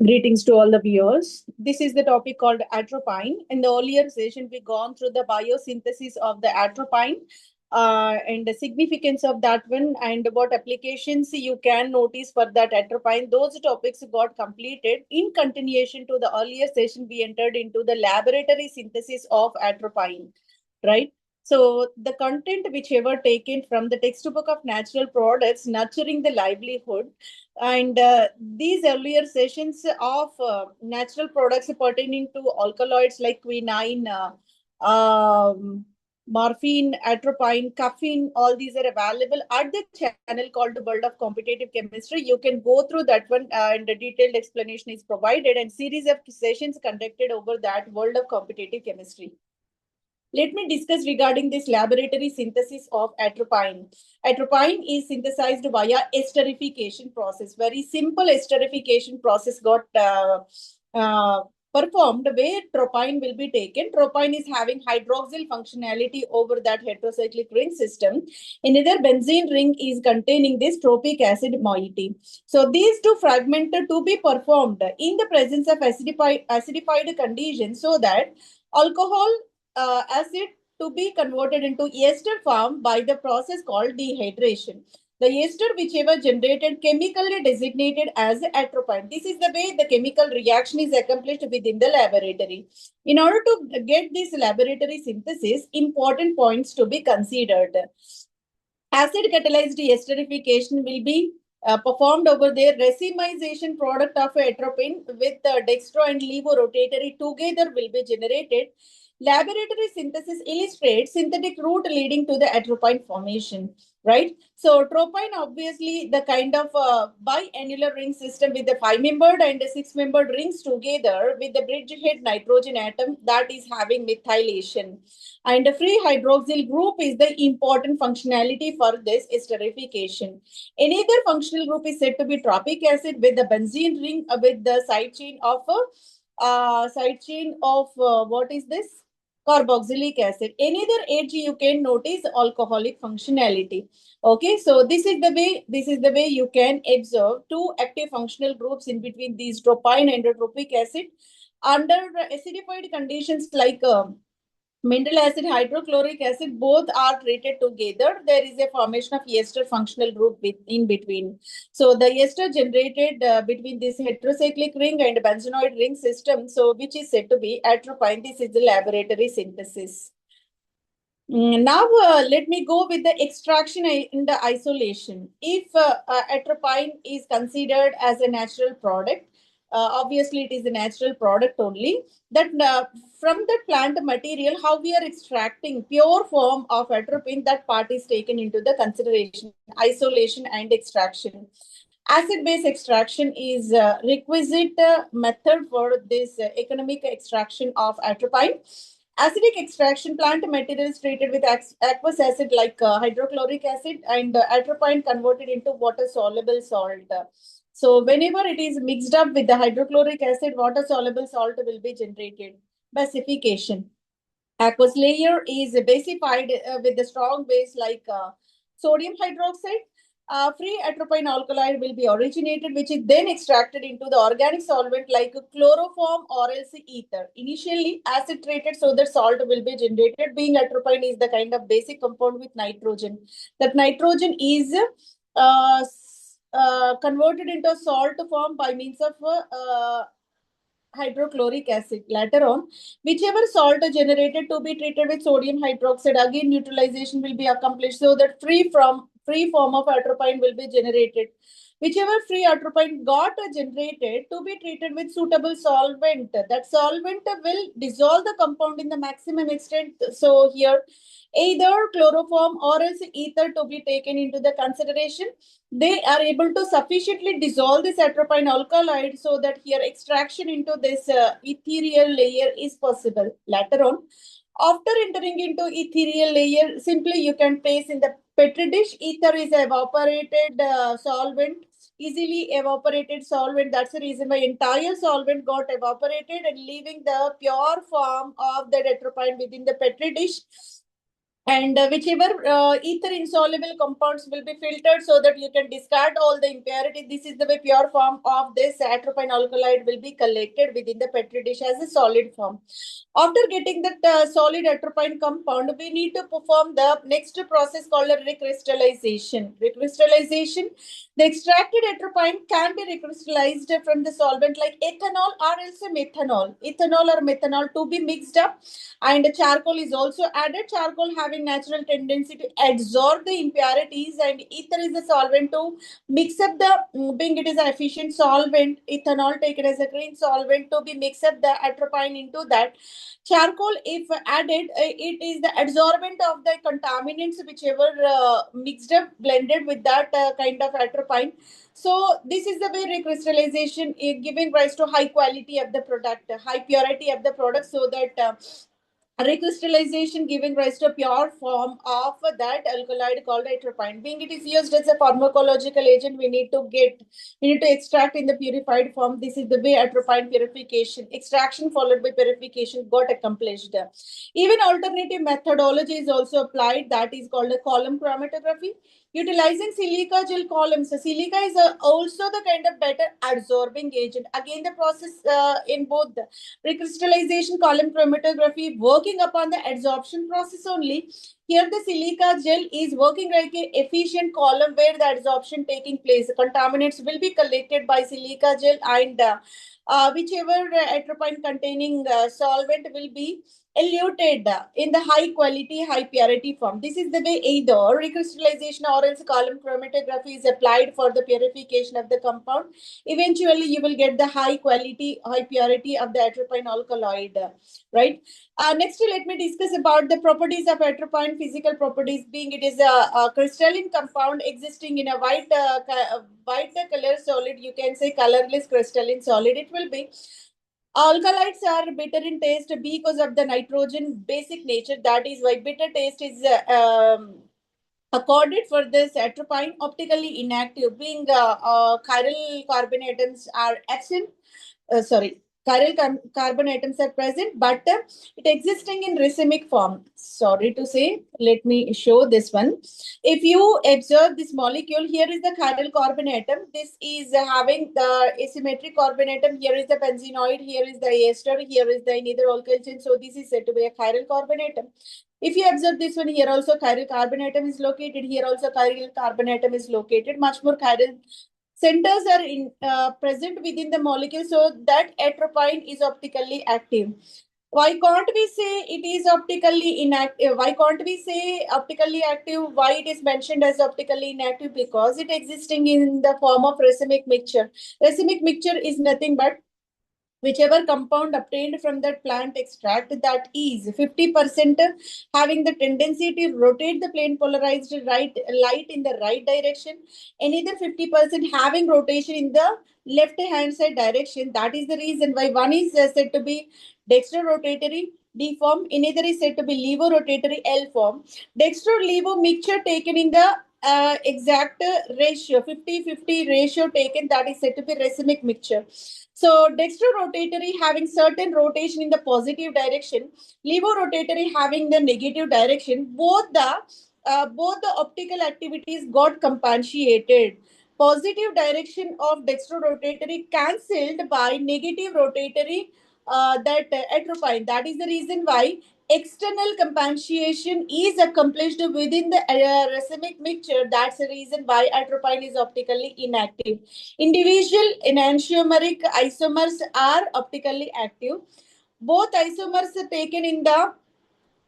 Greetings to all the viewers. This is the topic called atropine. In the earlier session, we gone through the biosynthesis of the atropine and the significance of that one and what applications you can notice for that atropine. Those topics got completed. In continuation to the earlier session, we entered into the laboratory synthesis of atropine, right? So the content whichever taken from the textbook of natural products, nurturing the livelihood, and these earlier sessions of natural products pertaining to alkaloids like quinine, morphine, atropine, caffeine, all these are available at the channel called World of Competitive Chemistry. You can go through that one and the detailed explanation is provided and series of sessions conducted over that World of Competitive Chemistry. Let me discuss regarding this laboratory synthesis of atropine. Atropine is synthesized via esterification process. Very simple esterification process got performed where tropine will be taken. Tropine is having hydroxyl functionality over that heterocyclic ring system. Another benzene ring is containing this tropic acid moiety. So these two fragmented to be performed in the presence of acidified conditions so that alcohol acid to be converted into ester form by the process called dehydration. The ester whichever generated chemically designated as atropine. This is the way the chemical reaction is accomplished within the laboratory. In order to get this laboratory synthesis, important points to be considered. Acid catalyzed esterification will be performed over there. Racemization product of atropine with dextro and levorotatory together will be generated. Laboratory synthesis illustrates synthetic route leading to the atropine formation, right? So tropine, obviously, the kind of biannular ring system with the 5-membered and the 6-membered rings together with the bridgehead nitrogen atom that is having methylation. And the free hydroxyl group is the important functionality for this esterification. Another functional group is said to be tropic acid with the benzene ring with the side chain of what is this? Carboxylic acid. Another H you can notice alcoholic functionality. Okay, so this is the way you can observe two active functional groups in between these tropine and tropic acid under acidified conditions like mineral acid, hydrochloric acid, both are treated together. There is a formation of ester functional group in between. So the ester generated between this heterocyclic ring and benzenoid ring system, so which is said to be atropine. This is the laboratory synthesis. Now, let me go with the extraction in the isolation. If atropine is considered as a natural product, obviously it is a natural product only. That from that plant material, how we are extracting pure form of atropine, that part is taken into the consideration, isolation and extraction. Acid-base extraction is a requisite method for this economic extraction of atropine. Acidic extraction, plant materials treated with aqueous acid like hydrochloric acid and atropine converted into water-soluble salt. So whenever it is mixed up with the hydrochloric acid, water-soluble salt will be generated. Basification. Aqueous layer is basified with the strong base like sodium hydroxide. Free atropine alkali will be originated, which is then extracted into the organic solvent like chloroform or else ether. Initially acid treated so that salt will be generated, being atropine is the kind of basic compound with nitrogen. That nitrogen is converted into salt form by means of hydrochloric acid. Later on, whichever salt generated to be treated with sodium hydroxide, again neutralization will be accomplished so that free form of atropine will be generated. Whichever free atropine got generated to be treated with suitable solvent, that solvent will dissolve the compound in the maximum extent. So here, either chloroform or else ether to be taken into the consideration. They are able to sufficiently dissolve this atropine alkaloid so that here extraction into this ethereal layer is possible. Later on, after entering into ethereal layer, simply you can place in the petri dish. Ether is evaporated solvent, easily evaporated solvent. That's the reason why entire solvent got evaporated and leaving the pure form of the atropine within the petri dish. And whichever ether insoluble compounds will be filtered so that you can discard all the impurity. This is the way pure form of this atropine alkaloid will be collected within the petri dish as a solid form. After getting that solid atropine compound, we need to perform the next process called recrystallization. Recrystallization, the extracted atropine can be recrystallized from the solvent like ethanol or else methanol. Ethanol or methanol to be mixed up, and charcoal is also added. Charcoal having natural tendency to absorb the impurities, and ether is a solvent to mix up the, being it is an efficient solvent, ethanol taken as a green solvent to be mix up the atropine into that. Charcoal, if added, it is the absorbent of the contaminants whichever mixed up, blended with that kind of atropine. So this is the way recrystallization is giving rise to high quality of the product, high purity of the product, so that recrystallization giving rise to a pure form of that alkaloid called atropine. Being it is used as a pharmacological agent, we need to extract in the purified form. This is the way atropine purification, extraction followed by purification got accomplished. Even alternative methodology is also applied, that is called a column chromatography. Utilizing silica gel columns. So silica is also the kind of better absorbing agent. Again, the process in both the recrystallization, column chromatography, working upon the adsorption process only. Here the silica gel is working like a efficient column where the adsorption taking place. The contaminants will be collected by silica gel, and whichever atropine containing solvent will be eluted in the high quality, high purity form. This is the way either recrystallization or else column chromatography is applied for the purification of the compound. Eventually, you will get the high quality, high purity of the atropine alkaloid, right? Next, let me discuss about the properties of atropine, physical properties, being it is a crystalline compound existing in a white color solid. You can say colorless crystalline solid. It will be. Alkalides are bitter in taste because of the nitrogen basic nature. That is why bitter taste is accorded for this atropine. Optically inactive, being chiral carbon atoms are absent. Sorry, carbon atoms are present, but it existing in racemic form. Sorry to say, let me show this one. If you observe this molecule, here is the chiral carbon atom. This is having the asymmetric carbon atom. Here is the benzenoid. Here is the ester. Here is the neither alkyl chain. So this is said to be a chiral carbon atom. If you observe this one, here also chiral carbon atom is located. Here also chiral carbon atom is located. Much more chiral centers are present within the molecule, so that atropine is optically active. Why can't we say it is optically inactive? Why can't we say optically active? Why it is mentioned as optically inactive? Because it existing in the form of racemic mixture. Racemic mixture is nothing but whichever compound obtained from that plant extract, that is 50% having the tendency to rotate the plane polarized light in the right direction, another 50% having rotation in the left hand side direction. That is the reason why one is said to be dextrorotatory D form, another is said to be levorotatory L form. Dextro-levo mixture taken in the exact ratio, 50-50 ratio taken, that is said to be racemic mixture. So dextrorotatory having certain rotation in the positive direction, levorotatory having the negative direction. Both the optical activities got compensated. Positive direction of dextrorotatory cancelled by negative rotatory atropine. That is the reason why external compensation is accomplished within the racemic mixture. That's the reason why atropine is optically inactive. Individual enantiomeric isomers are optically active. Both isomers are taken in the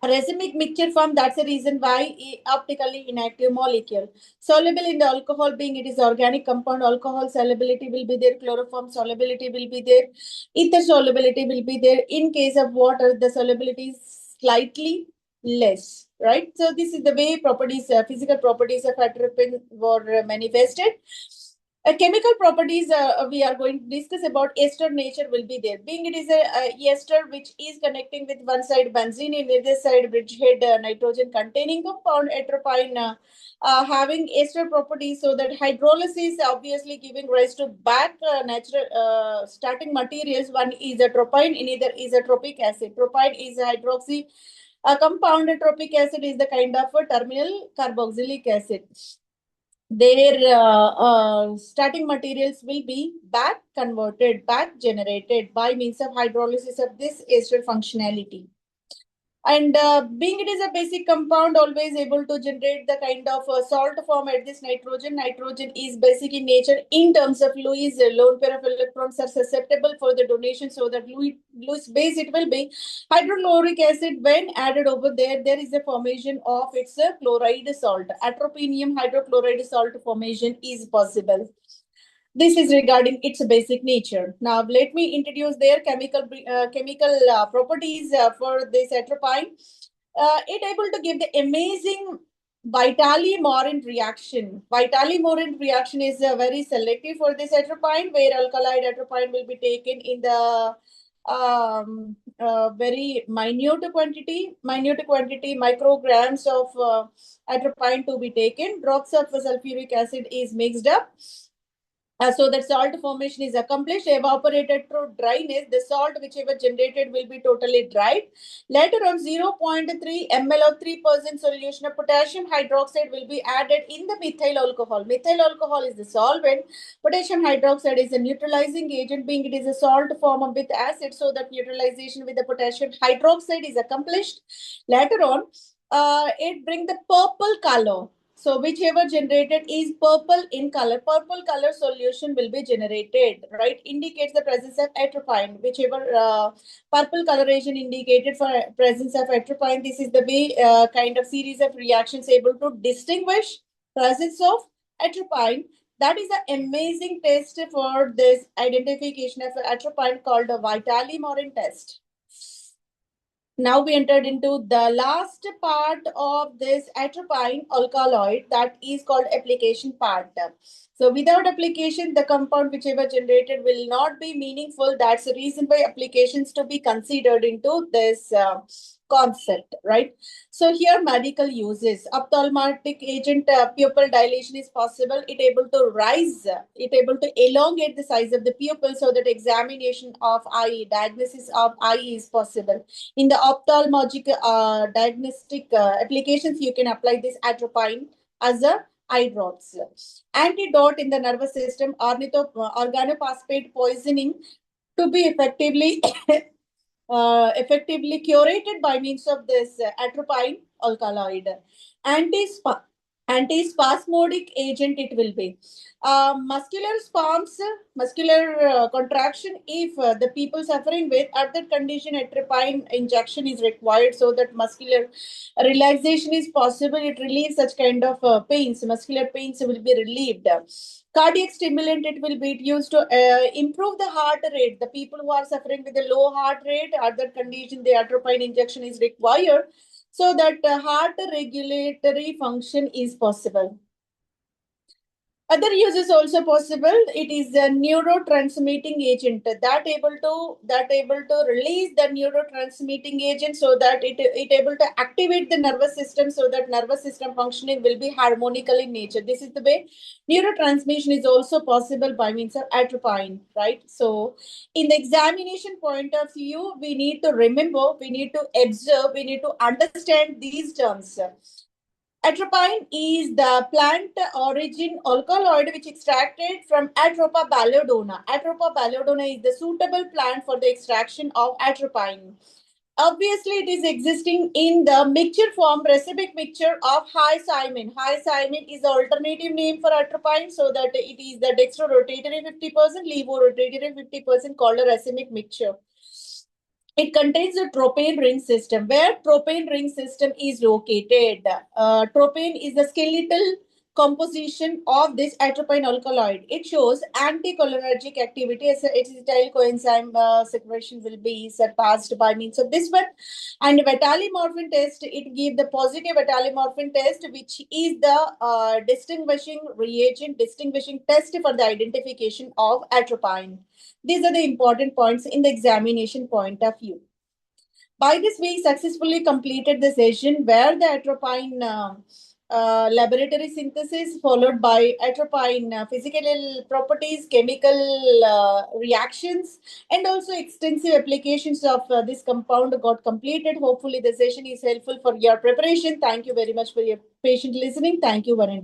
racemic mixture form. That's the reason why optically inactive molecule. Soluble in the alcohol, being it is organic compound, alcohol solubility will be there, chloroform solubility will be there, ether solubility will be there. In case of water, the solubility is slightly less, right? So this is the way properties, physical properties of atropine were manifested. Chemical properties we are going to discuss about ester nature will be there. Being it is a ester which is connecting with one side benzene and the other side bridgehead nitrogen containing compound atropine having ester properties, so that hydrolysis obviously giving rise to back natural starting materials. One is atropine, another is a tropic acid. Propine is a hydroxy A compound tropic acid is the kind of a terminal carboxylic acid. Their starting materials will be back converted, back generated by means of hydrolysis of this ester functionality. And being it is a basic compound, always able to generate the kind of salt form at this nitrogen. Nitrogen is basic in nature in terms of Lewis. Lone pair of electrons are susceptible for the donation. So that Lewis base, it will be hydrochloric acid. When added over there, there is a formation of its chloride salt. Atropinium hydrochloride salt formation is possible. This is regarding its basic nature. Now, let me introduce their chemical properties for this atropine. It able to give the amazing Vitali-Morin reaction. Vitali-Morin reaction is very selective for this atropine, where alkaloid atropine will be taken in the very minute quantity, micrograms of atropine to be taken. Drops of sulfuric acid is mixed up. So that salt formation is accomplished, evaporated through dryness. The salt whichever generated will be totally dried. Later on, 0.3 ml of 3% solution of potassium hydroxide will be added in the methyl alcohol. Methyl alcohol is the solvent. Potassium hydroxide is a neutralizing agent, being it is a salt form with acid, so that neutralization with the potassium hydroxide is accomplished. Later on, it brings the purple color. So whichever generated is purple in color, purple color solution will be generated, right? Indicates the presence of atropine. Whichever purple coloration indicated for presence of atropine, this is the way kind of series of reactions able to distinguish presence of atropine. That is an amazing test for this identification of atropine called the Vitali-Morin test. Now we entered into the last part of this atropine alkaloid, that is called application part. So without application, the compound whichever generated will not be meaningful. That's the reason why applications to be considered into this concept, right? So here medical uses, ophthalmic agent, pupil dilation is possible. It able to rise, it able to elongate the size of the pupil, so that examination of eye, diagnosis of eye is possible. In the ophthalmologic diagnostic applications, you can apply this atropine as a eye drops. Antidote in the nervous system, organophosphate poisoning to be effectively effectively curated by means of this atropine alkaloid. Antispasmodic agent it will be. Muscular spasms, muscular contraction, if the people suffering with at that condition, atropine injection is required, so that muscular relaxation is possible. It relieves such kind of pains. Muscular pains will be relieved. Cardiac stimulant, it will be used to improve the heart rate. The people who are suffering with a low heart rate, at that condition, the atropine injection is required, so that heart regulatory function is possible. Other uses also possible. It is a neurotransmitting agent that able to release the neurotransmitting agent, so that it able to activate the nervous system, so that nervous system functioning will be harmonical in nature. This is the way neurotransmission is also possible by means of atropine, right? So in the examination point of view, we need to remember, we need to observe, we need to understand these terms. Atropine is the plant origin alkaloid which extracted from Atropa belladonna. Atropa belladonna is the suitable plant for the extraction of atropine. Obviously, it is existing in the mixture form, racemic mixture of high cymene. High cymene is the alternative name for atropine, so that it is the dextrorotatory 50%, levorotatory 50% called a racemic mixture. It contains a tropane ring system. Where tropane ring system is located? Tropane is the skeletal composition of this atropine alkaloid. It shows anticholinergic activity. As acetyl coenzyme secretion will be surpassed by means of this one. And Vitali-Morphin test, it gives the positive Vitali-Morphin test, which is the distinguishing reagent, distinguishing test for the identification of atropine. These are the important points in the examination point of view. By this, we successfully completed the session where the atropine laboratory synthesis followed by atropine physical properties, chemical reactions, and also extensive applications of this compound got completed. Hopefully, the session is helpful for your preparation. Thank you very much for your patient listening. Thank you, one and all.